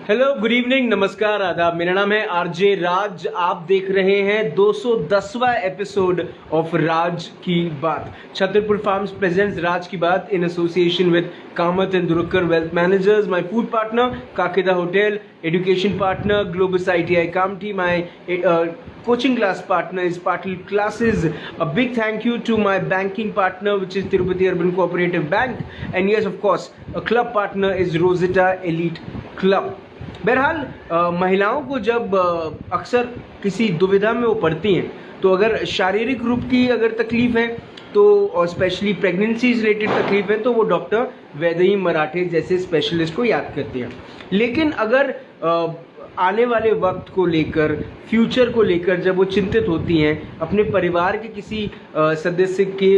Hello, good evening, नमस्कार, आदाब। मेरा नाम है आरजे राज। आप देख रहे हैं 210वां एपिसोड ऑफ राज की बात। छतरपुर फार्म्स प्रेजेंट्स राज की बात इन association with Kamat and Durukkar wealth managers, my food partner Kakeda hotel, education partner Globus ITI Kamthi, my coaching class partner is Patil Classes. A big thank you to my banking partner, which is Tirupati Urban Cooperative Bank, and yes, of course, a club partner is Rosetta Elite Club. बहरहाल महिलाओं को जब अक्सर किसी दुविधा में वो पड़ती हैं, तो अगर शारीरिक रूप की अगर तकलीफ है तो, और स्पेशली प्रेगनेंसी रिलेटेड तकलीफ है, तो वो डॉक्टर वैदेही मराठे जैसे स्पेशलिस्ट को याद करती हैं। लेकिन अगर आने वाले वक्त को लेकर, फ्यूचर को लेकर जब वो चिंतित होती हैं, अपने परिवार के किसी सदस्य के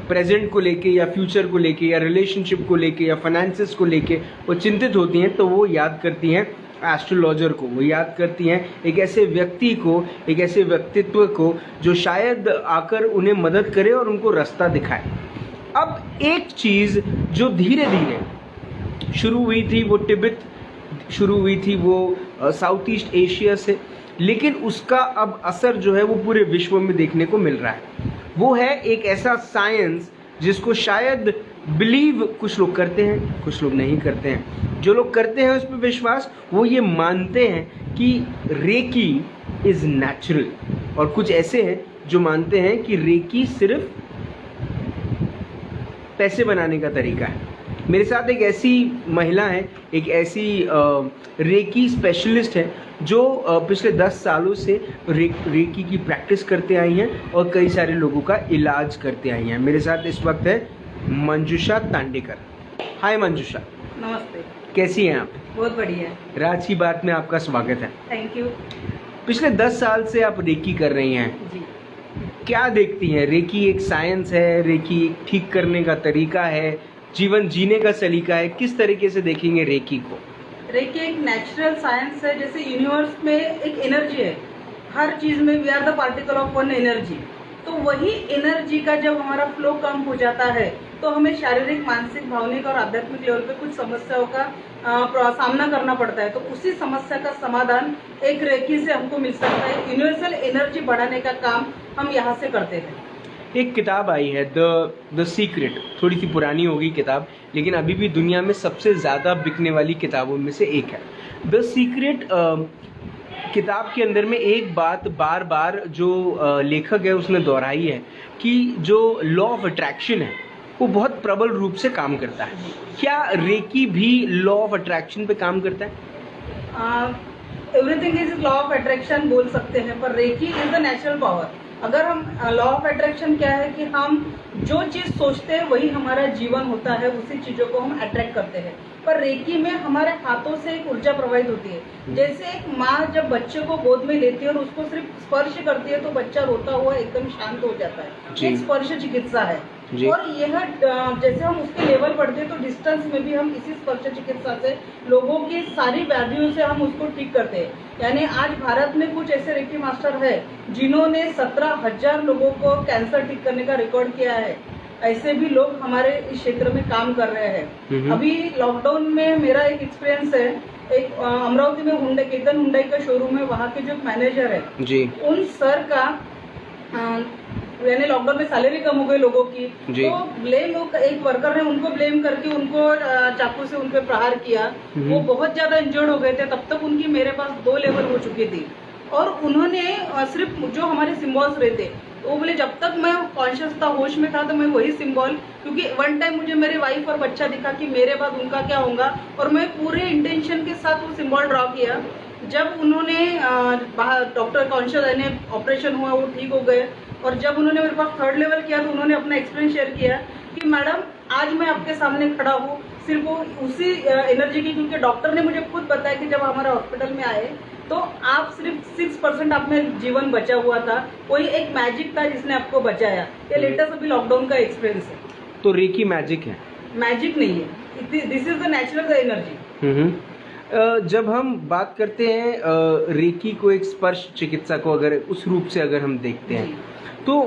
प्रेजेंट को लेके या फ्यूचर को लेके या रिलेशनशिप को लेके या फाइनेंसेस को लेके वो चिंतित होती हैं, तो वो याद करती हैं एस्ट्रोलॉजर को। वो याद करती हैं एक ऐसे व्यक्ति को, एक ऐसे व्यक्तित्व को जो शायद आकर उन्हें मदद करे और उनको रास्ता दिखाए। अब एक चीज़ जो धीरे धीरे शुरू हुई थी, वो तिब्बत शुरू हुई थी, वो साउथ ईस्ट एशिया से, लेकिन उसका अब असर जो है वो पूरे विश्व में देखने को मिल रहा है। वो है एक ऐसा साइंस जिसको शायद बिलीव कुछ लोग करते हैं, कुछ लोग नहीं करते हैं। जो लोग करते हैं उस पर विश्वास, वो ये मानते हैं कि रेकी इज़ नेचुरल, और कुछ ऐसे हैं जो मानते हैं कि रेकी सिर्फ पैसे बनाने का तरीका है। मेरे साथ एक ऐसी महिला है, एक ऐसी रेकी स्पेशलिस्ट है जो पिछले 10 सालों से रेकी की प्रैक्टिस करते आई हैं और कई सारे लोगों का इलाज करते आई हैं। मेरे साथ इस वक्त है मंजुषा तांडेकर। हाय मंजुषा। नमस्ते। कैसी हैं आप? बहुत बढ़िया। राज की बात में आपका स्वागत है। Thank you. पिछले 10 साल से आप रेकी कर रही हैं जी। क्या देखती हैं? रेकी एक साइंस है, रेकी एक ठीक करने का तरीका है, जीवन जीने का सलीका है, किस तरीके से देखेंगे रेकी को? रेकी एक नेचुरल साइंस है। जैसे यूनिवर्स में एक एनर्जी है, हर चीज में we are the particle of one energy. तो वही एनर्जी का जब हमारा फ्लो कम हो जाता है तो हमें शारीरिक, मानसिक, भावनिक और आध्यात्मिक लेवल पे कुछ समस्याओं का सामना करना पड़ता है। तो उसी समस्या का समाधान एक रेकी से हमको मिल सकता है। यूनिवर्सल एनर्जी बढ़ाने का काम हम यहाँ से करते हैं। एक किताब आई है द सीक्रेट, थोड़ी सी पुरानी होगी किताब, लेकिन अभी भी दुनिया में सबसे ज़्यादा बिकने वाली किताबों में से एक है। द सीक्रेट किताब के अंदर में एक बात बार बार जो लेखक है उसने दोहराई है कि जो लॉ ऑफ अट्रैक्शन है वो बहुत प्रबल रूप से काम करता है। क्या रेकी भी लॉ ऑफ अट्रैक्शन पे काम करता है? Everything is law of attraction बोल सकते हैं, पर reiki is the natural power. अगर हम लॉ ऑफ अट्रैक्शन क्या है कि हम जो चीज़ सोचते हैं वही हमारा जीवन होता है, उसी चीज़ों को हम अट्रैक्ट करते हैं। पर रेकी में हमारे हाथों से एक ऊर्जा प्रवाहित होती है। जैसे एक माँ जब बच्चे को गोद में लेती है और उसको सिर्फ स्पर्श करती है तो बच्चा रोता हुआ एकदम शांत हो जाता है। एक स्पर्श चिकित्सा है। और यह जैसे हम उसके लेवल बढ़ते हैं तो डिस्टेंस में भी हम इसी स्पर्श चिकित्सा से लोगों की सारी व्याधियों से हम उसको ठीक करते हैं। यानी आज भारत में कुछ ऐसे रेकी मास्टर है जिन्होंने 17,000 लोगों को कैंसर ठीक करने का रिकॉर्ड किया है। ऐसे भी लोग हमारे इस क्षेत्र में काम कर रहे हैं। अभी लॉकडाउन में मेरा एक एक्सपीरियंस है, एक अमरावती में हुंडई, केतन हुंडई का शोरूम है, वहाँ के जो मैनेजर है जी, उन सर का यानी लॉकडाउन में सैलरी कम हो गई लोगों की, तो ब्लेम एक वर्कर ने उनको ब्लेम करके उनको चाकू से उन पे प्रहार किया। वो बहुत ज्यादा इंजर्ड हो गए थे। तब तक उनकी मेरे पास 2 लेवल हो चुकी थी और उन्होंने सिर्फ जो हमारे सिम्बॉल्स रहते वो बोले जब तक मैं कॉन्शियस था, होश में था, तो मैं वही सिंबल, क्योंकि वन टाइम मुझे मेरे वाइफ और बच्चा दिखा कि मेरे बाद उनका क्या होगा, और मैं पूरे इंटेंशन के साथ वो सिंबल ड्रॉ किया। जब उन्होंने डॉक्टर कॉन्शियस यानी ऑपरेशन हुआ, वो ठीक हो गए, और जब उन्होंने मेरे पास 3rd लेवल किया तो उन्होंने अपना एक्सपीरियंस शेयर किया कि मैडम आज मैं आपके सामने खड़ा हूँ सिर्फ वो उसी एनर्जी की, क्योंकि डॉक्टर ने मुझे खुद बताया कि जब हमारे हॉस्पिटल में आए तो आप सिर्फ 6% आप में जीवन बचा हुआ था, कोई एक मैजिक था जिसने आपको बचाया। ये लेटेस्ट अभी लॉकडाउन का एक्सपीरियंस है। तो रेकी मैजिक है? मैजिक नहीं है, this is the natural energy. जब हम बात करते हैं रेकी को एक स्पर्श चिकित्सा को अगर उस रूप से अगर हम देखते हैं तो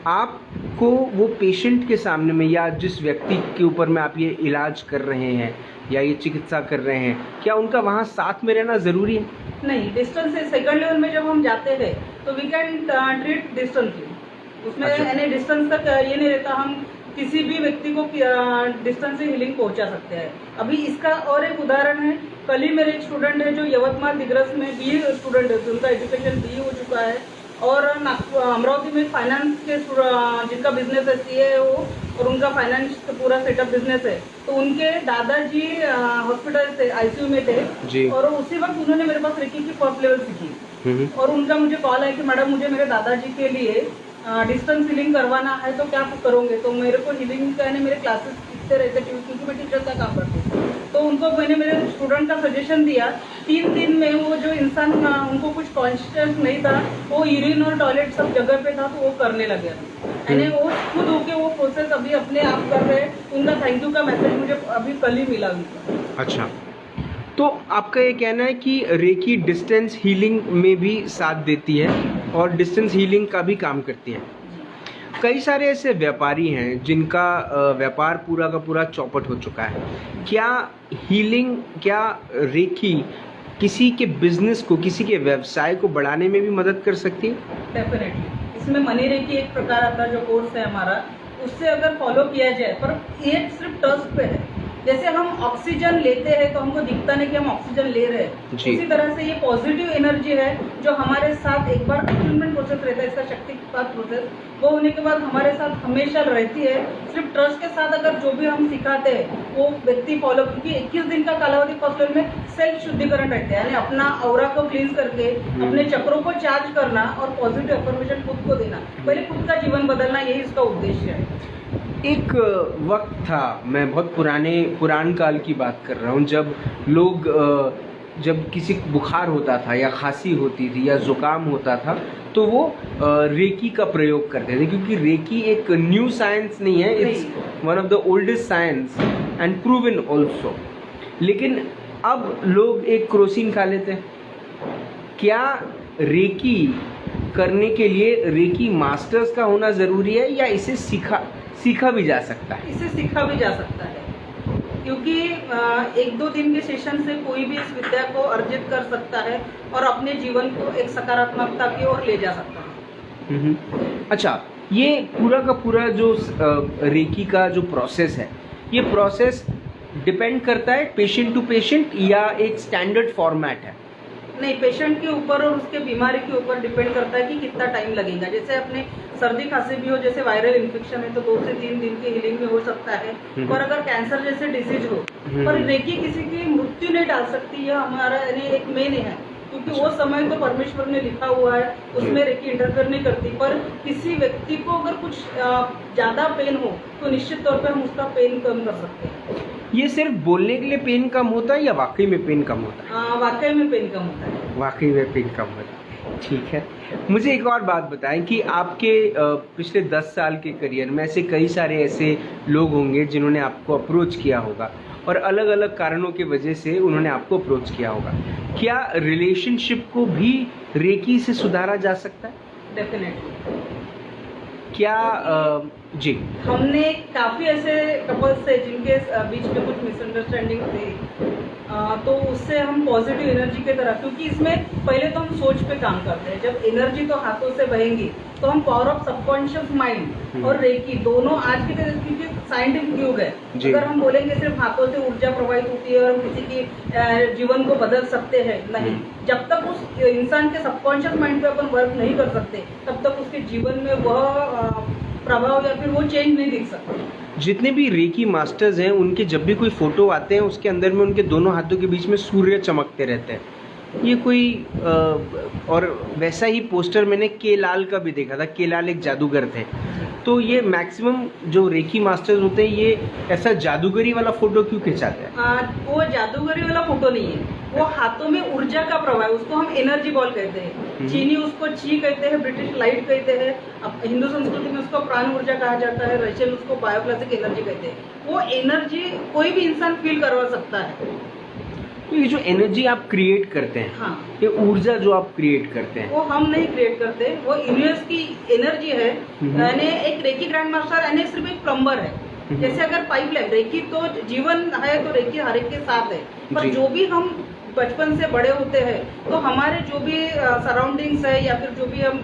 आपको वो पेशेंट के सामने में या जिस व्यक्ति के ऊपर में आप ये इलाज कर रहे हैं या ये चिकित्सा कर रहे हैं, क्या उनका वहाँ साथ में रहना ज़रूरी है? नहीं, डिस्टेंस से सेकंड लेवल में जब हम जाते हैं तो वी कैन ट्रीट डिस्टेंसली। उसमें अच्छा। यानी डिस्टेंस तक ये नहीं रहता, हम किसी भी व्यक्ति को डिस्टेंस से हीलिंग पहुंचा सकते हैं। अभी इसका और एक उदाहरण है, कल ही मेरे एक स्टूडेंट है जो यवतमाल दिग्रस में BA स्टूडेंट है, उनका एजुकेशन BA हो चुका है, और अमरावती में फाइनेंस के जिनका बिजनेस है CA है वो, और उनका फाइनेंस का पूरा सेटअप बिजनेस है। तो उनके दादाजी हॉस्पिटल से ICU में थे जी। और उसी वक्त उन्होंने मेरे पास रेकी की फर्स्ट लेवल सीखी, और उनका मुझे कॉल है कि मैडम मुझे मेरे दादाजी के लिए डिस्टेंस हीलिंग करवाना है, तो क्या करोगे? तो मेरे को हीलिंग का मेरे क्लासेस सीखते रहते क्योंकि मैं टीचर का काम करती हूँ। तो उनको मैंने मेरे स्टूडेंट का सजेशन दिया। 3 दिन में वो जो इंसान उनको कुछ कॉन्शियस नहीं था, वो यूरिन और टॉयलेट सब जगह पे था, तो वो करने लगे। यानी वो खुद होके वो प्रोसेस अभी अपने आप कर रहे हैं। उनका थैंक यू का मैसेज मुझे अभी कल ही मिला उनका। अच्छा, तो आपका ये कहना है कि रेकी डिस्टेंस हीलिंग में भी साथ देती है और डिस्टेंस हीलिंग का भी काम करती है। कई सारे ऐसे व्यापारी हैं जिनका व्यापार पूरा का पूरा चौपट हो चुका है। क्या हीलिंग, क्या रेकी किसी के बिजनेस को, किसी के व्यवसाय को बढ़ाने में भी मदद कर सकती है? डेफिनेटली। इसमें मनी रेकी एक प्रकार का जो कोर्स है हमारा, उससे अगर फॉलो किया जाए, पर ये सिर्फ टर्स्ट पे है। जैसे हम ऑक्सीजन लेते हैं तो हमको दिखता नहीं कि हम ऑक्सीजन ले रहे हैं, उसी तरह से ये पॉजिटिव एनर्जी है जो हमारे साथ एक बार अटूनमेंट प्रोसेस रहता है, इसका शक्तिपात प्रोसेस, वो होने के बाद हमारे साथ हमेशा रहती है। सिर्फ ट्रस्ट के साथ अगर जो भी हम सिखाते हैं वो व्यक्ति फॉलो, क्योंकि 21 दिन का कालावधि फर्स्ट लेवल में सेल्फ शुद्धिकरण रहता है, यानी अपना ऑरा को क्लींस करके अपने चक्रों को चार्ज करना और पॉजिटिव अफर्मेशन खुद को देना, पहले खुद का जीवन बदलना, यही इसका उद्देश्य है। एक वक्त था, मैं बहुत पुरान काल की बात कर रहा हूँ, जब लोग जब किसी को बुखार होता था या खांसी होती थी या ज़ुकाम होता था तो वो रेकी का प्रयोग करते थे, क्योंकि रेकी एक न्यू साइंस नहीं है, it's one of the oldest science and proven also. लेकिन अब लोग एक क्रोसिन खा लेते हैं। क्या रेकी करने के लिए रेकी मास्टर्स का होना ज़रूरी है या इसे सीखा भी जा सकता है? इसे सीखा भी जा सकता है, क्योंकि 1-2 दिन के सेशन से कोई भी इस विद्या को अर्जित कर सकता है और अपने जीवन को एक सकारात्मकता की ओर ले जा सकता है। अच्छा, ये पूरा का पूरा जो रेकी का जो प्रोसेस है, ये प्रोसेस डिपेंड करता है पेशेंट टू पेशेंट या एक स्टैंडर्ड फॉर्मेट है? नहीं, पेशेंट के ऊपर और उसके बीमारी के ऊपर डिपेंड करता है कि कितना टाइम लगेगा। जैसे अपने सर्दी खांसी भी हो, जैसे वायरल इन्फेक्शन है तो 2 से 3 दिन की हीलिंग में हो सकता है, और अगर कैंसर जैसे डिसीज हो, पर रेकी किसी की मृत्यु नहीं डाल सकती, यह हमारा यानी एक मेन है, क्योंकि वो समय तो परमेश्वर ने लिखा हुआ है, उसमें रेकी इंटरफेयर नहीं करती। पर किसी व्यक्ति को अगर कुछ ज़्यादा पेन हो तो निश्चित तौर पर हम उसका पेन कम कर सकते हैं। ये सिर्फ बोलने के लिए पेन कम होता है या वाकई में पेन कम होता है? वाकई में पेन कम होता है। वाकई में पेन कम होता है, ठीक है। मुझे एक और बात बताएं कि आपके पिछले 10 साल के करियर में ऐसे कई सारे ऐसे लोग होंगे जिन्होंने आपको अप्रोच किया होगा और अलग अलग कारणों की वजह से उन्होंने आपको अप्रोच किया होगा। क्या रिलेशनशिप को भी रेकी से सुधारा जा सकता है? डेफिनेटली। क्या जी, हमने काफ़ी ऐसे कपल्स थे जिनके बीच में कुछ मिसअंडरस्टैंडिंग थी, तो उससे हम पॉजिटिव एनर्जी की तरह, क्योंकि इसमें पहले तो हम सोच पे काम करते हैं, जब एनर्जी तो हाथों से बहेंगी तो हम पावर ऑफ सबकॉन्शियस माइंड और रेकी दोनों आज के क्योंकि साइंटिफिक युग है, अगर हम बोलेंगे सिर्फ हाथों से ऊर्जा प्रवाहित होती है और किसी की जीवन को बदल सकते हैं, नहीं, जब तक उस इंसान के सबकॉन्शियस माइंड पे अपन वर्क नहीं कर सकते तब तक उसके जीवन में वह प्रभाव या फिर वो चेंज नहीं दिख सकते। जितने भी रेकी मास्टर्स हैं उनके जब भी कोई फोटो आते हैं उसके अंदर में उनके दोनों हाथों के बीच में सूर्य चमकते रहते हैं। ये कोई और वैसा ही पोस्टर मैंने के लाल का भी देखा था। के लाल एक जादूगर थे, तो ये मैक्सिमम जो रेकी मास्टर्स होते हैं ये ऐसा जादूगरी वाला फोटो क्यों खिंचाते हैं? वो जादूगरी वाला फोटो नहीं है, वो हाथों में ऊर्जा का प्रवाह, उसको हम एनर्जी बॉल कहते हैं। चीनी उसको ची कहते हैं, ब्रिटिश लाइट कहते हैं, अब हिंदू संस्कृति में उसको प्राण ऊर्जा कहा जाता है, रशियन उसको बायोक्लासिक एनर्जी कहते हैं। वो एनर्जी कोई भी इंसान फील करवा सकता है। तो ये जो एनर्जी आप क्रिएट करते हैं, हाँ, ये ऊर्जा जो आप क्रिएट करते हैं, वो हम नहीं क्रिएट करते, वो यूनिवर्स की एनर्जी है। यानी एक रेकी ग्रैंड मास्टर यानी सिर्फ एक प्लम्बर है। जैसे अगर पाइपलाइन, रेकी तो जीवन है, तो रेकी हर एक के साथ है, पर जी। जो भी हम बचपन से बड़े होते हैं तो हमारे जो भी सराउंडिंग्स है या फिर जो भी हम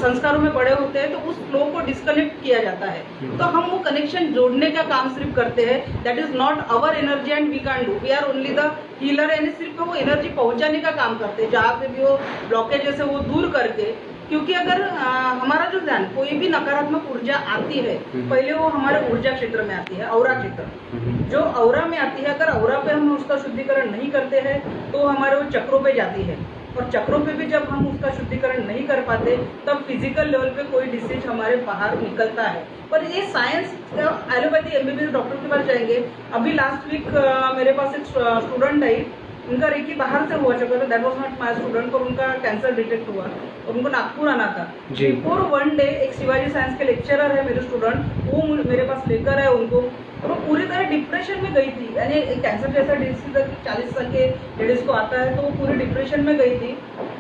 संस्कारों में बड़े होते हैं तो उस फ्लो को डिस्कनेक्ट किया जाता है। तो हम वो कनेक्शन जोड़ने का काम सिर्फ करते हैं। That is not our energy and we can do, we are only the healer. यानी सिर्फ वो एनर्जी पहुंचाने का काम करते हैं जहाँ पे भी वो ब्लॉकेजेस है वो दूर करके। क्योंकि अगर हमारा जो ध्यान कोई भी नकारात्मक ऊर्जा आती है, पहले वो हमारे ऊर्जा क्षेत्र में आती है, औरा क्षेत्र। जो औरा में आती है, अगर औरा पे हम उसका शुद्धिकरण नहीं करते हैं तो हमारे वो चक्रों पे जाती है, और चक्रों पे भी जब हम उसका शुद्धिकरण नहीं कर पाते तब फिजिकल लेवल पे कोई डिसीज हमारे बाहर निकलता है। पर ये साइंस, एलोपैथी एमबीबीएस डॉक्टर के पास जाएंगे। अभी लास्ट वीक मेरे पास एक स्टूडेंट आई, उनका रेकी बाहर से हुआ चुका था, that was not my student, पर उनका कैंसर डिटेक्ट हुआ और उनको नागपुर आना था। बिफोर वन डे एक शिवाजी साइंस के लेक्चरर है मेरे स्टूडेंट, वो मेरे पास लेकर आए उनको, और वो पूरी तरह डिप्रेशन में गई थी। यानी कैंसर जैसा डिसीज 40 साल के लेडीज को आता है, तो वो पूरी डिप्रेशन में गई थी।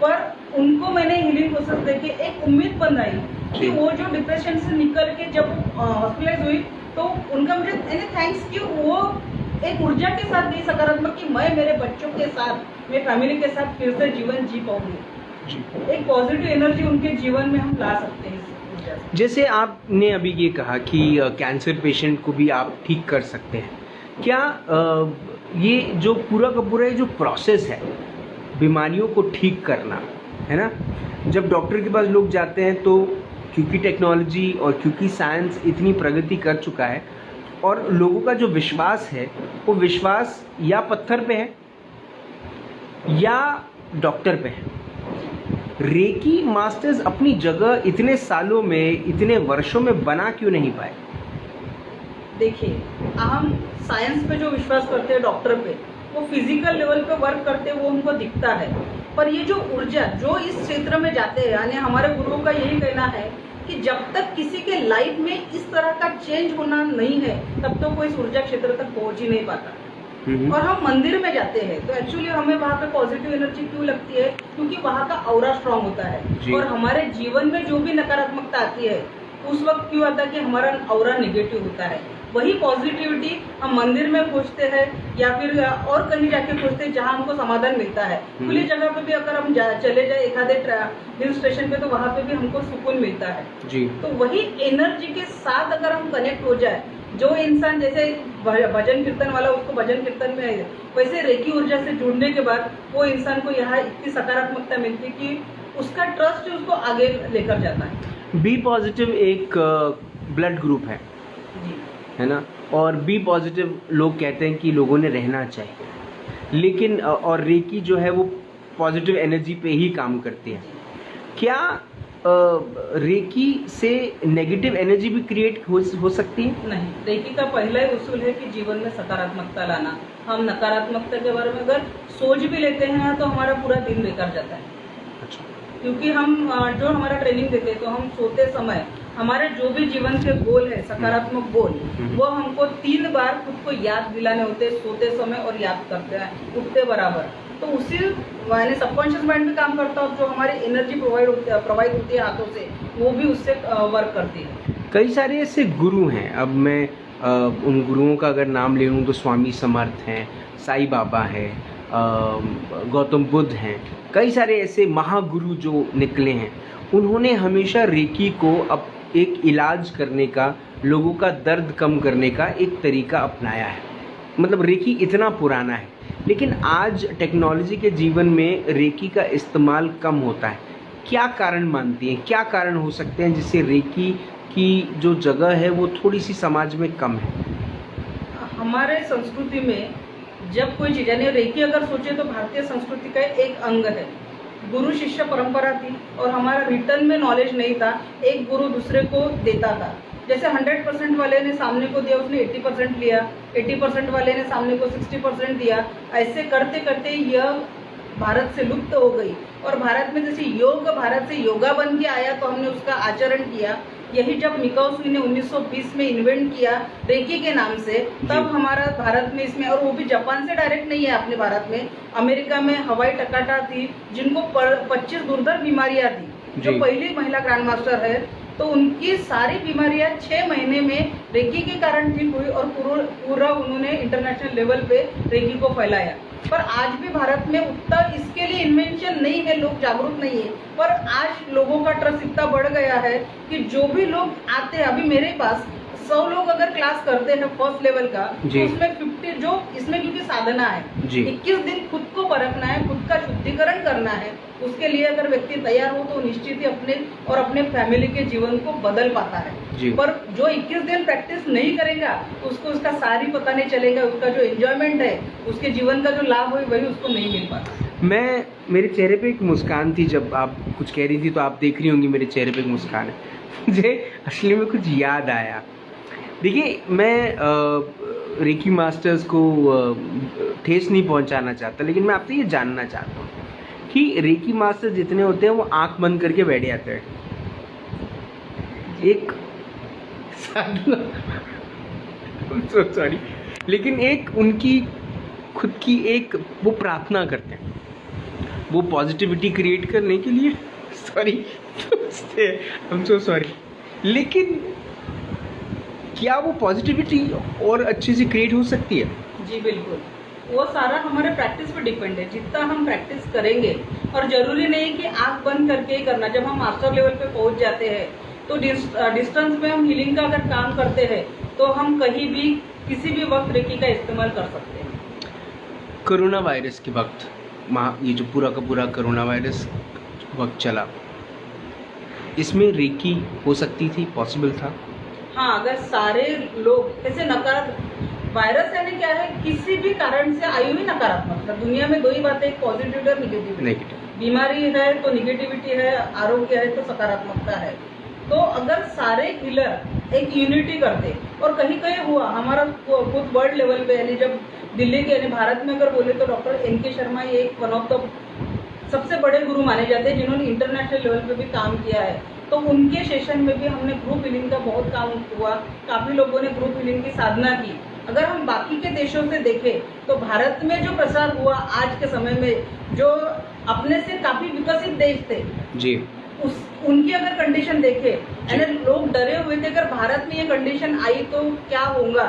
पर उनको मैंने हीलिंग प्रोसेस देके एक उम्मीद बन आई कि वो जो डिप्रेशन से निकल के जब हॉस्पिटलाइज हुई तो उनका मुझे थैंक्स कि वो एक ऊर्जा के साथ गई सकारात्मक, कि मैं मेरे बच्चों के साथ, मेरे फैमिली के साथ फिर से जीवन जी पाऊंगी। एक पॉजिटिव एनर्जी उनके जीवन में हम ला सकते हैं इस ऊर्जा से। जैसे आपने अभी ये कहा कि कैंसर पेशेंट को भी आप ठीक कर सकते हैं, क्या ये जो पूरा का पूरा ये जो प्रोसेस है बीमारियों को ठीक करना है ना, जब डॉक्टर के पास लोग जाते हैं तो क्योंकि टेक्नोलॉजी और क्योंकि साइंस इतनी प्रगति कर चुका है और लोगों का जो विश्वास है वो विश्वास या पत्थर पे है या डॉक्टर पे है। रेकी मास्टर्स अपनी जगह इतने सालों में, इतने वर्षों में बना क्यों नहीं पाए? देखिए, हम साइंस पे जो विश्वास करते हैं डॉक्टर पे, वो फिजिकल लेवल पे वर्क करते हैं, वो उनको दिखता है। पर ये जो ऊर्जा जो इस क्षेत्र में जाते हैं, यानी हमारे गुरुओं का यही कहना है कि जब तक किसी के लाइफ में इस तरह का चेंज होना नहीं है तब तो कोई इस ऊर्जा क्षेत्र तक पहुंच ही नहीं पाता। और हम मंदिर में जाते हैं तो एक्चुअली हमें वहाँ पे पॉजिटिव एनर्जी क्यों लगती है? क्योंकि वहाँ का ऑरा स्ट्रांग होता है। और हमारे जीवन में जो भी नकारात्मकता आती है उस वक्त क्यों आता है कि हमारा ऑरा नेगेटिव होता है। वही पॉजिटिविटी हम मंदिर में खोजते हैं या फिर और कहीं जाके खोजते हैं जहाँ हमको समाधान मिलता है। खुली जगह पे भी अगर हम चले जाए एक आधे हिल स्टेशन पे तो वहाँ पे भी हमको सुकून मिलता है जी। तो वही एनर्जी के साथ अगर हम कनेक्ट हो जाए, जो इंसान जैसे भजन कीर्तन वाला उसको भजन कीर्तन में है, वैसे रेकी ऊर्जा से जुड़ने के बाद वो इंसान को यहाँ इतनी सकारात्मकता मिलती है कि उसका ट्रस्ट उसको आगे लेकर जाता है। बी पॉजिटिव एक ब्लड ग्रुप है है ना, और बी पॉजिटिव लोग कहते हैं कि लोगों ने रहना चाहिए, लेकिन और रेकी जो है वो पॉजिटिव एनर्जी पे ही काम करती है। क्या रेकी से नेगेटिव एनर्जी भी क्रिएट हो सकती है? नहीं, रेकी का पहला ही उसूल है कि जीवन में सकारात्मकता लाना। हम नकारात्मकता के बारे में अगर सोच भी लेते हैं तो हमारा पूरा दिन बेकार जाता है। अच्छा। क्योंकि हम जो हमारा ट्रेनिंग देते हैं तो हम सोते समय हमारे जो भी जीवन के गोल है, सकारात्मक गोल, वो हमको 3 बार खुद को याद दिलाने होते हैं, सोते समय और याद करते हैं उठते बराबर। तो उसी यानी सबकॉन्शियस माइंड भी काम करता है, जो हमारी एनर्जी प्रोवाइड होती है हाथों से, वो भी उससे वर्क करती है। कई सारे ऐसे गुरु हैं, अब मैं उन गुरुओं का अगर नाम ले लूँ तो स्वामी समर्थ हैं, साईं बाबा है, गौतम बुद्ध हैं, कई सारे ऐसे महागुरु जो निकले हैं। उन्होंने हमेशा रेकी को अब एक इलाज करने का, लोगों का दर्द कम करने का एक तरीका अपनाया है। मतलब रेकी इतना पुराना है, लेकिन आज टेक्नोलॉजी के जीवन में रेकी का इस्तेमाल कम होता है। क्या कारण मानती हैं, क्या कारण हो सकते हैं जिससे रेकी की जो जगह है वो थोड़ी सी समाज में कम है? हमारे संस्कृति में जब कोई चीज़, यानी रेकी अगर सोचे तो भारतीय संस्कृति का एक अंग है। गुरु शिष्य परंपरा थी और हमारा रिटर्न में नॉलेज नहीं था, एक गुरु दूसरे को देता था। जैसे 100% वाले ने सामने को दिया, उसने 80% लिया, 80% वाले ने सामने को 60% दिया। ऐसे करते करते यह भारत से लुप्त हो गई। और भारत में जैसे योग भारत से योगा बन के आया तो हमने उसका आचरण किया, यही जब मिकाओ सुई ने 1920 में इन्वेंट किया रेकी के नाम से, तब हमारा भारत में इसमें, और वो भी जापान से डायरेक्ट नहीं है अपने भारत में, अमेरिका में हवाई टकाटा थी जिनको 25 दुर्धर बीमारियां थी, जो पहली महिला ग्रैंड मास्टर है, तो उनकी सारी बीमारियां 6 महीने में रेकी के कारण ठीक हुई और पूरा उन्होंने इंटरनेशनल लेवल पे रेकी को फैलाया। पर आज भी भारत में उतना इसके लिए इन्वेंशन नहीं है, लोग जागरूक नहीं है, पर आज लोगों का ट्रस्ट इतना बढ़ गया है कि जो भी लोग आते हैं, अभी मेरे पास 100 लोग अगर क्लास करते हैं फर्स्ट लेवल का, तो उसमें 50 जो इसमें क्योंकि साधना है, 21 दिन खुद को परखना है, खुद का शुद्धिकरण करना है, उसके लिए अगर व्यक्ति तैयार हो तो निश्चित ही अपने और अपने फैमिली के जीवन को बदल पाता है। पर जो 21 दिन प्रैक्टिस नहीं करेगा तो उसको उसका सारी पता नहीं चलेगा, उसका जो एंजॉयमेंट है, उसके जीवन का जो लाभ है वही उसको नहीं मिल पाता। मेरे चेहरे पे एक मुस्कान थी जब आप कुछ कह रही थी, तो आप देख रही होंगी मेरे चेहरे पे एक मुस्कान है। मुझे असली में कुछ याद आया। देखिए, मैं रेकी मास्टर्स को ठेस नहीं पहुंचाना चाहता, लेकिन मैं आपसे ये जानना चाहता हूँ कि रेकी मास्टर्स जितने होते हैं वो आंख बंद करके बैठ जाते हैं। एक सॉरी, लेकिन एक उनकी खुद की एक वो प्रार्थना करते हैं, वो पॉजिटिविटी क्रिएट करने के लिए। Sorry, I am so sorry, लेकिन क्या वो पॉजिटिविटी और अच्छे से क्रिएट हो सकती है? जी बिल्कुल, वो सारा हमारे प्रैक्टिस पे डिपेंड है, जितना हम प्रैक्टिस करेंगे। और जरूरी नहीं कि आंख बंद करके ही करना। जब हम मास्टर लेवल पे पहुंच जाते हैं तो डिस्टेंस में हम हीलिंग का अगर काम करते हैं तो हम कहीं भी किसी भी वक्त रेकी का इस्तेमाल कर सकते हैं। कोरोना वायरस के वक्त, ये जो पूरा का पूरा कोरोना वायरस वक्त चला, इसमें रेकी हो सकती थी, पॉसिबल था? हाँ, अगर सारे लोग ऐसे वायरस यानी क्या है, किसी भी कारण से आई हुई नकारात्मकता। दुनिया में 2 ही बातें, एक पॉजिटिव और नेगेटिव। बीमारी है तो निगेटिविटी है, आरोग्य है तो सकारात्मकता है। तो अगर सारे हीलर एक यूनिटी करते, और कहीं कहीं हुआ हमारा खुद वर्ल्ड लेवल पे, यानी जब दिल्ली के, यानी भारत में अगर बोले तो डॉक्टर NK शर्मा ये एक वन ऑफ द सबसे बड़े गुरु माने जाते हैं जिन्होंने इंटरनेशनल लेवल पे भी काम किया है। तो उनके सेशन में भी हमने ग्रुप हीलिंग का बहुत काम हुआ, काफ़ी लोगों ने ग्रुप हीलिंग की साधना की। अगर हम बाकी के देशों से देखें तो भारत में जो प्रसार हुआ आज के समय में, जो अपने से काफ़ी विकसित देश थे जी, उनकी अगर कंडीशन देखें, यानी लोग डरे हुए थे अगर भारत में ये कंडीशन आई तो क्या होगा।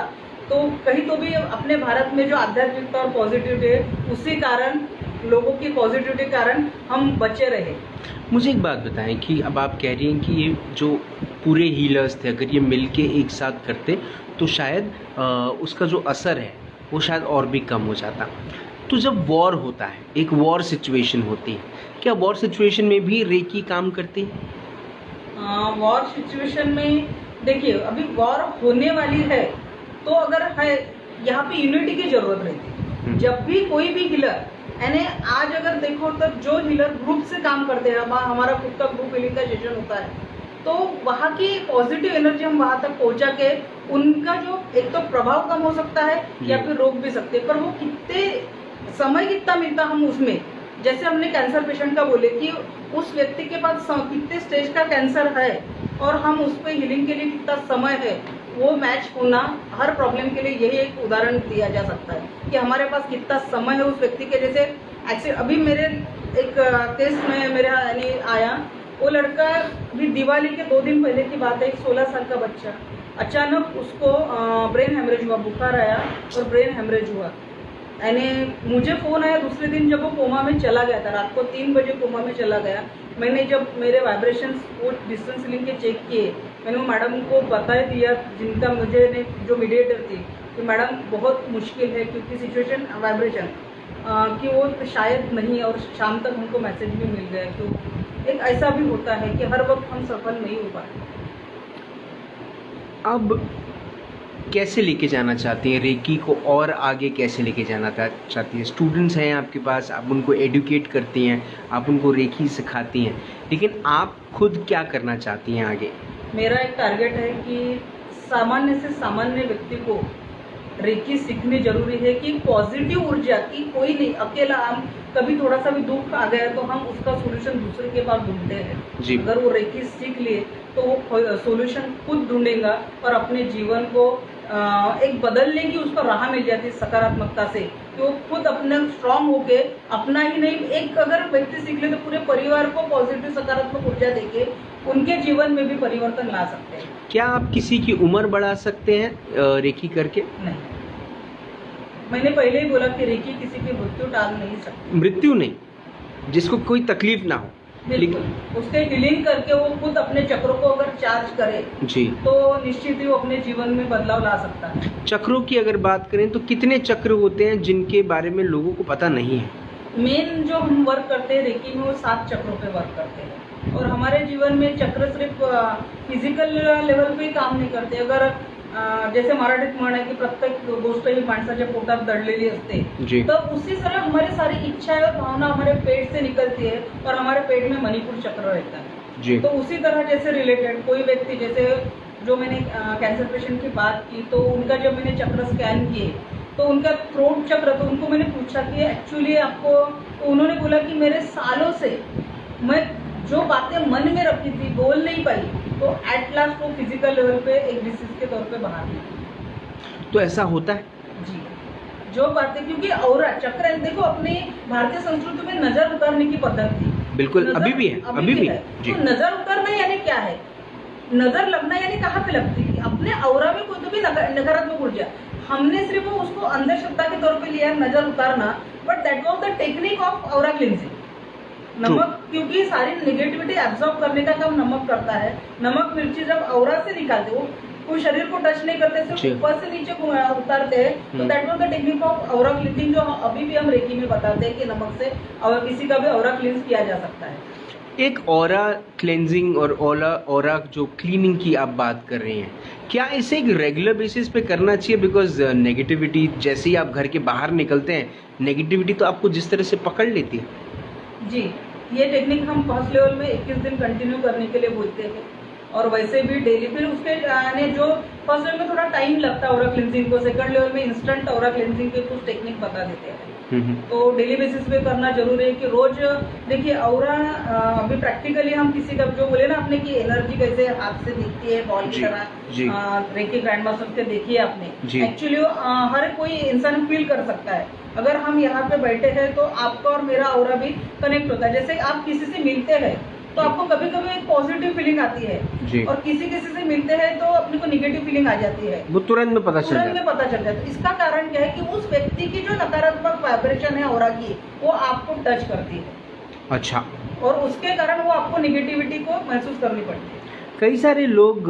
तो कहीं तो भी अपने भारत में जो आध्यात्मिकता और पॉजिटिविटी है, उसी कारण लोगों की पॉजिटिविटी के कारण हम बचे रहे। मुझे एक बात बताएं कि अब आप कह रही हैं कि ये जो पूरे हीलर्स थे, अगर ये मिलके एक साथ करते तो शायद उसका जो असर है वो शायद और भी कम हो जाता। तो जब वॉर होता है, एक वॉर सिचुएशन होती है, क्या वॉर सिचुएशन में भी रेकी काम करती है? वॉर सिचुएशन में देखिए, अभी वॉर होने वाली है तो अगर है, यहाँ पे यूनिटी की जरूरत रहती है। जब भी कोई भी हीलर, यानी आज अगर देखो तो जो हीलर ग्रुप से काम करते हैं, हमारा खुद का ग्रुप हीलिंग का सेशन होता है, तो वहाँ की पॉजिटिव एनर्जी हम वहाँ तक पहुँचा के उनका जो एक तो प्रभाव कम हो सकता है या फिर रोक भी सकते हैं। पर वो कितने समय कितना मिलता हम उसमें, जैसे हमने कैंसर पेशेंट का बोले कि उस व्यक्ति के पास कितने स्टेज का कैंसर है और हम उस पर हीलिंग के लिए कितना समय है, वो मैच होना हर प्रॉब्लम के लिए यही एक उदाहरण दिया जा सकता है कि हमारे पास कितना समय है उस व्यक्ति के। जैसे अभी मेरे एक केस में मेरे यानी आया, वो लड़का भी दिवाली के 2 दिन पहले की बात है, एक 16 साल का बच्चा, अचानक उसको ब्रेन हेमरेज हुआ, बुखार आया और ब्रेन हेमरेज हुआ। यानी मुझे फ़ोन आया दूसरे दिन जब वो कोमा में चला गया था, रात को 3 बजे कोमा में चला गया। मैंने जब मेरे वाइब्रेशंस वो डिस्टेंस लिंक के चेक किए, मैंने वो मैडम को बता दिया जिनका मुझे ने जो मीडिएटर थी कि मैडम बहुत मुश्किल है क्योंकि सिचुएशन वाइब्रेशन कि वो शायद नहीं, और शाम तक हमको मैसेज भी मिल गया। तो एक ऐसा भी होता है कि हर वक्त हम सफल नहीं हो पाते। अब कैसे लेके जाना चाहती हैं रेकी को, और आगे कैसे लेके जाना चाहती हैं? स्टूडेंट्स हैं आपके पास, आप उनको एडुकेट करती हैं, आप उनको रेकी सिखाती हैं, लेकिन आप खुद क्या करना चाहती हैं आगे? मेरा एक टारगेट है कि सामान्य से सामान्य व्यक्ति को रेकी सीखनी जरूरी है कि पॉजिटिव ऊर्जा की कोई नहीं, अकेला हम कभी थोड़ा सा भी दुख आ गया तो हम उसका सोल्यूशन दूसरे के पास ढूंढते हैं। जी। अगर वो रेकी सीख लिए तो वो सोल्यूशन खुद ढूंढेगा और अपने जीवन को एक बदलने की उसको राह मिल जाती है सकारात्मकता से, कि वो खुद अपने स्ट्रांग होके अपना ही नहीं, एक अगर व्यक्ति सीख ले तो पूरे परिवार को पॉजिटिव सकारात्मक ऊर्जा देके उनके जीवन में भी परिवर्तन ला सकते हैं। क्या आप किसी की उम्र बढ़ा सकते हैं रेकी करके? नहीं, मैंने पहले ही बोला कि रेकी किसी की मृत्यु टाल नहीं सकती। मृत्यु नहीं, जिसको कोई तकलीफ ना हो। बिल्कुल, उसके हीलिंग करके वो खुद अपने चक्रों को अगर चार्ज करे जी, तो निश्चित ही वो अपने जीवन में बदलाव ला सकता है। चक्रों की अगर बात करें तो कितने चक्र होते हैं जिनके बारे में लोगों को पता नहीं है? मेन जो हम वर्क करते हैं रेकी में वो 7 चक्रों पे वर्क करते हैं, और हमारे जीवन में चक्र सिर्फ फिजिकल लेवल पे ही काम नहीं करते। अगर जैसे मराठीत म्हण आहे की प्रत्येक गोष्ट ही माणसाच्या पोटात दडलेली असते, जी, तो उसी तरह हमारी सारी इच्छाएं और भावना हमारे पेट से निकलती है और हमारे पेट में मणिपुर चक्र रहता है। जी, तो उसी तरह जैसे रिलेटेड कोई व्यक्ति, जैसे जो मैंने कैंसर पेशेंट की बात की, तो उनका जब मैंने चक्र स्कैन किए तो उनका थ्रोट चक्र, तो उनको मैंने पूछा कि एक्चुअली आपको, तो उन्होंने बोला कि मेरे सालों से मैं जो बातें मन में रखी थी बोल नहीं पाई, तो एट लास्ट वो फिजिकल लेवल पे एक डिसीज के तौर पे बाहर निकली। तो ऐसा होता है? जी, जो बातें, क्योंकि और चक्र है, देखो अपनी भारतीय संस्कृति में नजर उतारने की पद्धति थी। बिल्कुल, नजर अभी भी है, अभी भी है। जी, तो नजर उतारना यानी क्या है? नजर लगना यानी कहाँ पे लगती है? अपने औरा में कोई तो भी नकारात्मक ऊर्जा, हमने सिर्फ वो उसको अंधश्रद्धा के तौर पे लिया नजर उतारना, but that was the technique of aura cleansing. नमक, क्योंकि सारी नेगेटिविटी एब्जॉर्ब करने का काम नमक करता है। नमक मिर्ची जब औरा से निकालते हो, कोई शरीर को टच नहीं करते, सिर्फ ऊपर से नीचे उतारते हैं, तो that was the technique of aura cleansing, जो अभी भी हम रेकी में बताते हैं कि नमक से और किसी का भी औरा क्लींस किया जा सकता है। एक ऑरा क्लेंजिंग और ऑरा जो क्लीनिंग की आप बात कर रहे हैं, क्या इसे एक रेगुलर बेसिस पे करना चाहिए? बिकॉज नेगेटिविटी, जैसे ही आप घर के बाहर निकलते हैं, नेगेटिविटी तो आपको जिस तरह से पकड़ लेती है। जी, ये टेक्निक हम फर्स्ट लेवल में 21 दिन कंटिन्यू करने के लिए बोलते हैं, और वैसे भी डेली, फिर उसके आने जो फर्स्ट लेवल में थोड़ा टाइम लगता है औरा क्लिनजिंग को, सेकंड लेवल में इंस्टेंट औरा क्लिनजिंग के कुछ टेक्निक बता देते हैं। तो डेली बेसिस पे करना जरूरी है कि रोज देखिए औरा, अभी प्रैक्टिकली हम किसी का जो बोले ना आपने कि एनर्जी कैसे हाथ से दिखती है बॉल की तरह, रेकी ग्रैंड मास्टर के देखिए आपने, एक्चुअली हर कोई इंसान फील कर सकता है। अगर हम यहाँ पे बैठे हैं तो आपका और मेरा औरा भी कनेक्ट होता है। जैसे आप किसी से मिलते हैं तो आपको कभी कभी एक पॉजिटिव फीलिंग आती है, और किसी से मिलते हैं तो अपने को निगेटिव फीलिंग आ जाती है, वो तुरंत में पता चल जाता है। इसका कारण क्या है कि उस व्यक्ति की जो नकारात्मक वाइब्रेशन है ऑरा की, वो आपको टच करती है। अच्छा, और उसके कारण वो आपको निगेटिविटी को महसूस करनी पड़ती है। कई सारे लोग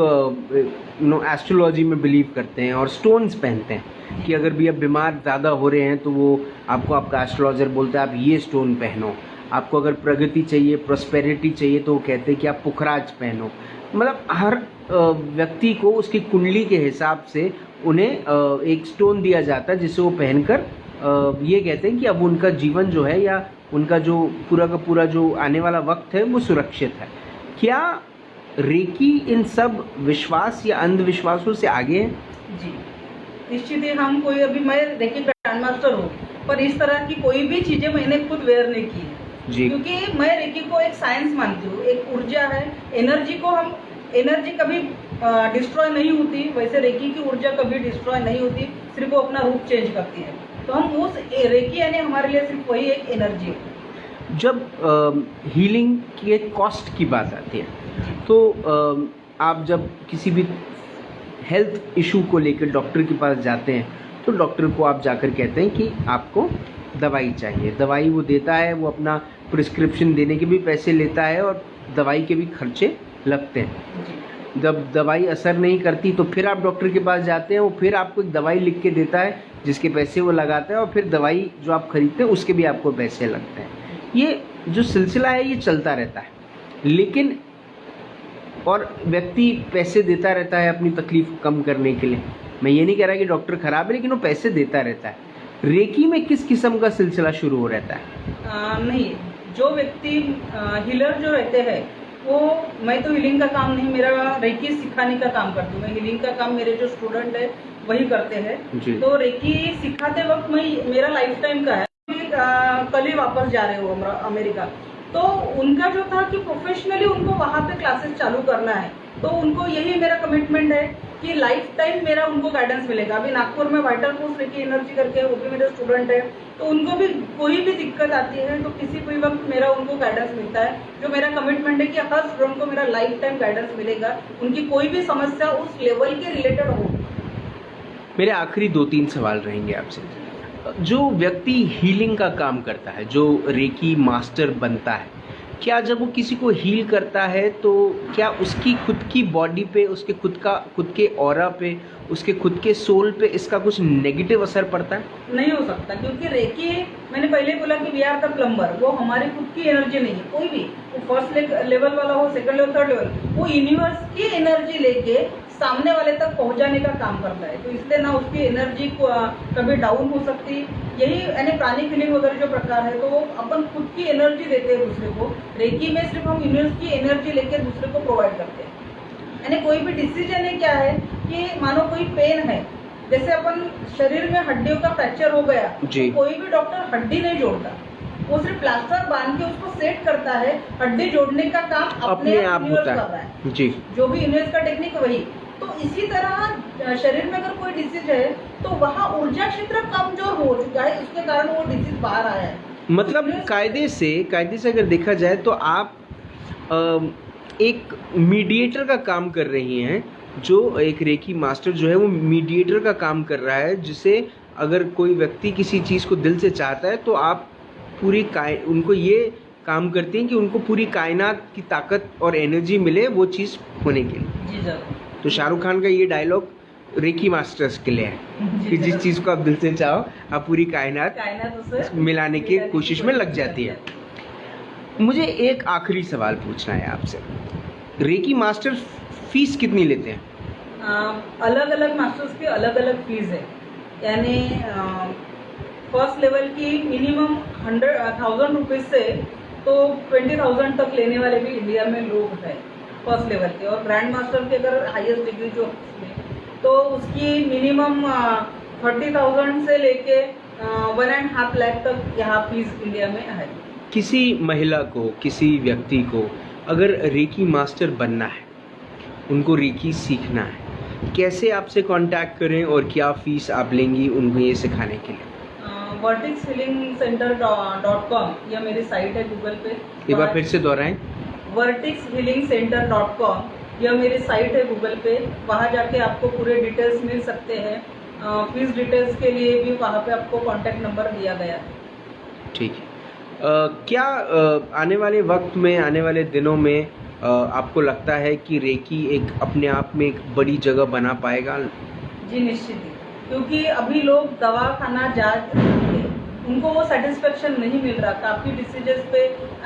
एस्ट्रोलॉजी में बिलीव करते हैं और स्टोन्स पहनते हैं कि अगर भी आप बीमार ज़्यादा हो रहे हैं तो वो आपको, आपका एस्ट्रोलॉजर बोलता है आप ये स्टोन पहनो। आपको अगर प्रगति चाहिए, प्रॉस्पेरिटी चाहिए, तो वो कहते हैं कि आप पुखराज पहनो। मतलब हर व्यक्ति को उसकी कुंडली के हिसाब से उन्हें एक स्टोन दिया जाता है जिसे वो पहनकर ये कहते हैं कि अब उनका जीवन जो है या उनका जो पूरा का पूरा जो आने वाला वक्त है वो सुरक्षित है। क्या रेकी इन सब विश्वास या अंधविश्वासों से आगे है? जी, निश्चित ही हम कोई, अभी मैं रेकी ग्रैंड मास्टर हूँ, पर इस तरह की कोई भी चीज़ें मैंने खुद वेयर नहीं की है जी, क्योंकि मैं रेकी को एक साइंस मानती हूँ, एक ऊर्जा है। एनर्जी को हम, एनर्जी कभी डिस्ट्रॉय नहीं होती, वैसे रेकी की ऊर्जा कभी डिस्ट्रॉय नहीं होती, सिर्फ वो अपना रूप चेंज करती है। तो हम उस रेकी यानी हमारे लिए सिर्फ वही एक एनर्जी है। जब हीलिंग के कॉस्ट की बात आती है तो आप जब किसी भी हेल्थ इशू को लेकर डॉक्टर के पास जाते हैं तो डॉक्टर को आप जाकर कहते हैं कि आपको दवाई चाहिए। दवाई वो देता है, वो अपना प्रिस्क्रिप्शन देने के भी पैसे लेता है और दवाई के भी खर्चे लगते हैं। जब दवाई असर नहीं करती तो फिर आप डॉक्टर के पास जाते हैं, वो फिर आपको एक दवाई लिख के देता है जिसके पैसे वो लगाता है, और फिर दवाई जो आप खरीदते हैं उसके भी आपको पैसे लगते हैं। ये जो सिलसिला है ये चलता रहता है, लेकिन और व्यक्ति पैसे देता रहता है अपनी तकलीफ कम करने के लिए। मैं ये नहीं कह रहा कि डॉक्टर खराब है, लेकिन वो पैसे देता रहता है। रेकी में किस किस्म का सिलसिला शुरू हो रहता है? नहीं, जो व्यक्ति हीलर जो रहते हैं वो, मैं तो हीलिंग का काम नहीं, मेरा रेकी सिखाने का काम करती हूँ। मैं हीलिंग का काम मेरे जो स्टूडेंट है वही करते हैं। जी। तो रेकी सिखाते वक्त मेरा लाइफ टाइम का है। कल ही वापस जा रहे हो अमेरिका, तो उनका जो था कि प्रोफेशनली उनको वहाँ पे क्लासेस चालू करना है। तो उनको यही मेरा कमिटमेंट है कि लाइफ टाइम मेरा उनको गाइडेंस मिलेगा। अभी नागपुर में वाइटल फोर्स रेकी एनर्जी करके वो भी मेरे स्टूडेंट है, तो उनको भी कोई भी दिक्कत आती है तो किसी भी वक्त मेरा उनको गाइडेंस मिलता है। जो मेरा कमिटमेंट है कि हर स्टूडेंट को मेरा लाइफ टाइम गाइडेंस मिलेगा, उनकी कोई भी समस्या उस लेवल के रिलेटेड हो। मेरे आखिरी 2-3 सवाल रहेंगे आपसे। जो व्यक्ति हीलिंग का काम करता है, जो रेकी मास्टर बनता है, क्या जब वो किसी को हील करता है तो क्या उसकी खुद की बॉडी पे, उसके खुद के ऑरा पे, उसके खुद के सोल पे इसका कुछ नेगेटिव असर पड़ता है? नहीं हो सकता, क्योंकि रेकी मैंने पहले बोला कि वी आर द प्लम्बर। वो हमारी खुद की एनर्जी नहीं है, कोई भी, वो फर्स्ट लेवल वाला हो, सेकंड लेवल, थर्ड लेवल, वो यूनिवर्स की एनर्जी लेके सामने वाले तक पहुंचाने का काम करता है। तो इसलिए ना उसकी एनर्जी कभी डाउन हो सकती। यही यानी प्राणिक हीलिंग वगैरह जो प्रकार है, तो वो अपन खुद की एनर्जी देते हैं दूसरे को। रेकी में सिर्फ हम यूनिवर्स की एनर्जी लेके दूसरे को प्रोवाइड करते हैं। यानी कोई भी डिसीजन है क्या है कि मानो कोई पेन है, जैसे अपन शरीर में हड्डियों का फ्रैक्चर हो गया, जी। कोई भी डॉक्टर हड्डी नहीं जोड़ता, वो सिर्फ प्लास्टर बांध के उसको सेट करता है। हड्डी जोड़ने का काम अपने आप यूनिवर्स कर रहा है जी। जो भी यूनिवर्स का टेक्निक वही। तो इसी तरह शरीर में अगर कोई डिसीज है तो वहाँ ऊर्जा क्षेत्र कमजोर हो चुका है, उसके कारण वो डिसीज बाहर आया है। मतलब कायदे से अगर देखा जाए तो आप एक मीडिएटर का काम कर रही हैं। जो एक रेकी मास्टर जो है वो मीडिएटर का काम कर रहा है, जिसे अगर कोई व्यक्ति किसी चीज़ को दिल से चाहता है तो आप उनको ये काम करती हैं कि उनको पूरी कायनात की ताकत और एनर्जी मिले वो चीज़ होने के लिए। जी जरूर। तो शाहरुख खान का ये डायलॉग रेकी मास्टर्स के लिए है कि जिस चीज़ को आप दिल से चाहो आप पूरी कायनात उसे मिलाने की कोशिश में लग जाती है। मुझे एक आखिरी सवाल पूछना है आपसे, रेकी मास्टर फीस कितनी लेते हैं? अलग अलग मास्टर्स की अलग अलग फीस है। यानी फर्स्ट लेवल की मिनिमम 100,000 रुपीज़ से तो 20,000 तक लेने वाले भी इंडिया में लोग हैं फर्स्ट लेवल के। और ग्रैंड मास्टर की अगर हाईएस्ट डिग्री जो तो उसकी मिनिमम 30,000 से लेके 1.5 लाख तक यहाँ फीस इंडिया में है। किसी महिला को, किसी व्यक्ति को अगर रेकी मास्टर बनना है, उनको रेकी सीखना है, कैसे आपसे कांटेक्ट करें और क्या फीस आप लेंगी उनको ये सिखाने के लिए? vertixhealingcenter.com यह मेरी साइट है गूगल पे। एक बार फिर से दोहराएं। vertixhealingcenter.com यह मेरी साइट है गूगल पे। वहाँ जाके आपको पूरे डिटेल्स मिल सकते हैं। फीस डिटेल्स के लिए भी वहाँ पे आपको कॉन्टैक्ट नंबर दिया गया है। ठीक है। क्या आने वाले वक्त में, आने वाले दिनों में आपको लगता है कि रेकी एक अपने आप में एक बड़ी जगह बना पाएगा? जी निश्चित ही, क्योंकि अभी लोग दवा खाना जा उनको वो सेटिस्फेक्शन नहीं मिल रहा। काफ़ी डिसीजेस पे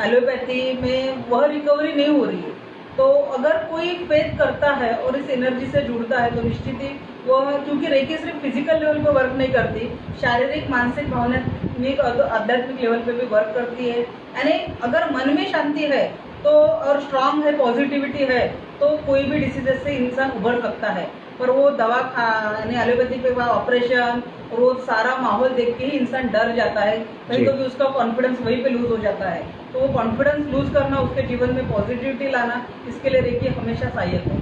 एलोपैथी में वह रिकवरी नहीं हो रही है। तो अगर कोई फेथ करता है और इस एनर्जी से जुड़ता है तो निश्चित ही वो, क्योंकि रेकी सिर्फ फिजिकल लेवल पे वर्क नहीं करती, शारीरिक, मानसिक, भावनात्मक, आध्यात्मिक लेवल पे भी वर्क करती है। यानी अगर मन में शांति है तो और स्ट्रांग है, पॉजिटिविटी है, तो कोई भी डिसीजेस से इंसान उभर सकता है। पर वो दवा यानी एलोपैथी पे ऑपरेशन और वो सारा माहौल देख के ही इंसान डर जाता है, कहीं तो भी उसका कॉन्फिडेंस वहीं पे लूज हो जाता है। तो वो कॉन्फिडेंस लूज करना, उसके जीवन में पॉजिटिविटी लाना, इसके लिए रेकी हमेशा सहायक है।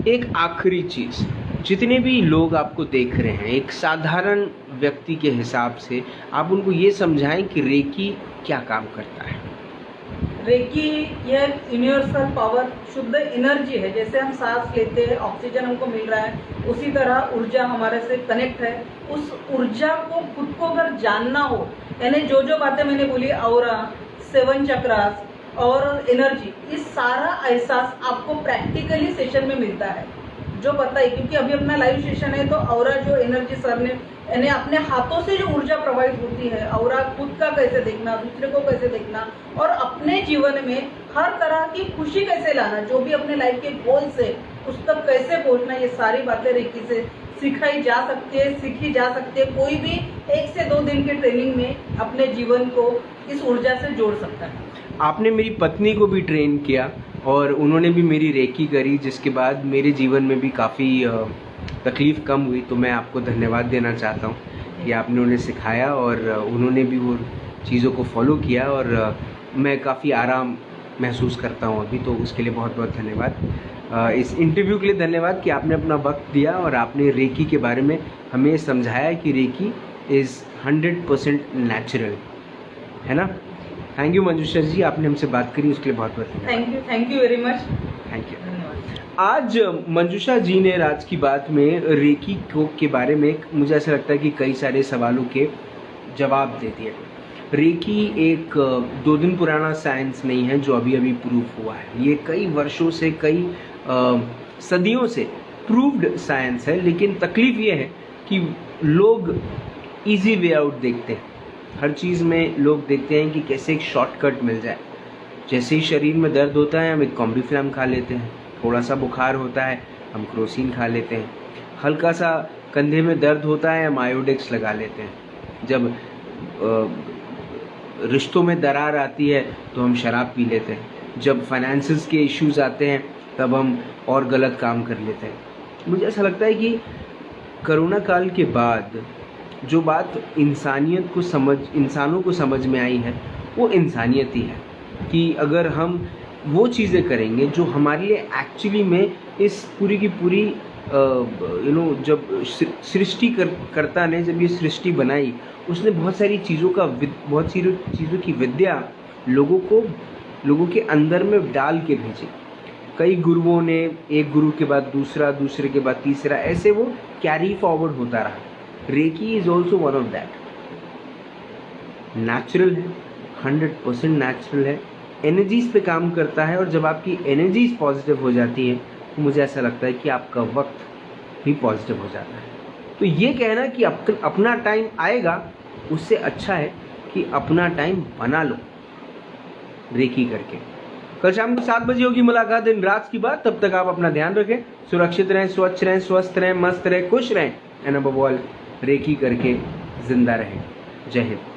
एक आखिरी चीज़, जितने भी लोग आपको देख रहे हैं, एक साधारण व्यक्ति के हिसाब से आप उनको ये समझाएं कि रेकी क्या काम करता है। रेकी यह यूनिवर्सल पावर, शुद्ध एनर्जी है। जैसे हम सांस लेते हैं, ऑक्सीजन हमको मिल रहा है, उसी तरह ऊर्जा हमारे से कनेक्ट है। उस ऊर्जा को खुद को अगर जानना हो, यानी जो जो बातें मैंने बोली, ऑरा, 7 चक्रास और एनर्जी, इस सारा एहसास आपको प्रैक्टिकली सेशन में मिलता है। जो पता है, क्योंकि अभी अपना लाइव सेशन है तो ऑरा जो एनर्जी सर ने यानी अपने हाथों से जो ऊर्जा प्रवाहित होती है, ऑरा खुद का कैसे देखना, दूसरे को कैसे देखना और अपने जीवन में हर तरह की खुशी कैसे लाना, जो भी अपने लाइफ के गोल्स है उस तक कैसे पहुंचना, ये सारी बातें रेकी से सिखाई जा सकती है, सीखी जा सकती है। कोई भी 1 से 2 दिन की ट्रेनिंग में अपने जीवन को इस ऊर्जा से जोड़ सकता है। आपने मेरी पत्नी को भी ट्रेन किया और उन्होंने भी मेरी रेकी करी, जिसके बाद मेरे जीवन में भी काफ़ी तकलीफ़ कम हुई, तो मैं आपको धन्यवाद देना चाहता हूँ कि आपने उन्हें सिखाया और उन्होंने भी वो चीज़ों को फॉलो किया और मैं काफ़ी आराम महसूस करता हूँ अभी, तो उसके लिए बहुत बहुत धन्यवाद। इस इंटरव्यू के लिए धन्यवाद कि आपने अपना वक्त दिया और आपने रेकी के बारे में हमें समझाया कि रेकी इज़ 100% नेचुरल, है ना। थैंक यू मंजूषा जी, आपने हमसे बात करी, उसके लिए बहुत बहुत धन्यवाद। Thank you very much. Thank you. धन्यवाद। आज मंजूषा जी ने राज की बात में रेकी के बारे में मुझे ऐसा लगता है कि कई सारे सवालों के जवाब दे दिए। रेकी एक 2 दिन पुराना साइंस नहीं है जो अभी अभी प्रूफ हुआ है, ये कई वर्षों से, कई सदियों से प्रूव्ड साइंस है। लेकिन तकलीफ़ ये है कि लोग इजी वे आउट देखते हैं, हर चीज़ में लोग देखते हैं कि कैसे एक शॉर्टकट मिल जाए। जैसे ही शरीर में दर्द होता है हम एक कॉम्बीफ्लैम खा लेते हैं, थोड़ा सा बुखार होता है हम क्रोसिन खा लेते हैं, हल्का सा कंधे में दर्द होता है हम आयोडेक्स लगा लेते हैं, जब रिश्तों में दरार आती है तो हम शराब पी लेते हैं, जब फाइनेंसेस के इश्यूज आते हैं तब हम और गलत काम कर लेते हैं। मुझे ऐसा लगता है कि कोरोना काल के बाद जो बात इंसानों को समझ में आई है वो इंसानियत ही है कि अगर हम वो चीज़ें करेंगे जो हमारे लिए एक्चुअली में इस पूरी की पूरी जब सृष्टिकर्ता ने जब ये सृष्टि बनाई, उसने बहुत सारी चीज़ों की विद्या लोगों के अंदर में डाल के भेजी। कई गुरुओं ने, एक गुरु के बाद दूसरा, दूसरे के बाद तीसरा, ऐसे वो कैरी फॉरवर्ड होता रहा। Reiki is also one of that. Natural है, 100% नेचुरल है, एनर्जीज़ पे काम करता है और जब आपकी एनर्जीज़ पॉजिटिव हो जाती है तो मुझे ऐसा लगता है कि आपका वक्त भी पॉजिटिव हो जाता है। तो ये कहना कि अपना टाइम आएगा, उससे अच्छा है कि अपना टाइम बना लो रेकी करके। कल शाम को 7 बजे होगी मुलाकात इन राज की बात। तब तक आप अपना ध्यान रखें, सुरक्षित रहें, स्वच्छ रहें, स्वस्थ रहें, मस्त रहें, खुश रहें, एंड अबव ऑल रेकी करके जिंदा रहें। जय हिंद।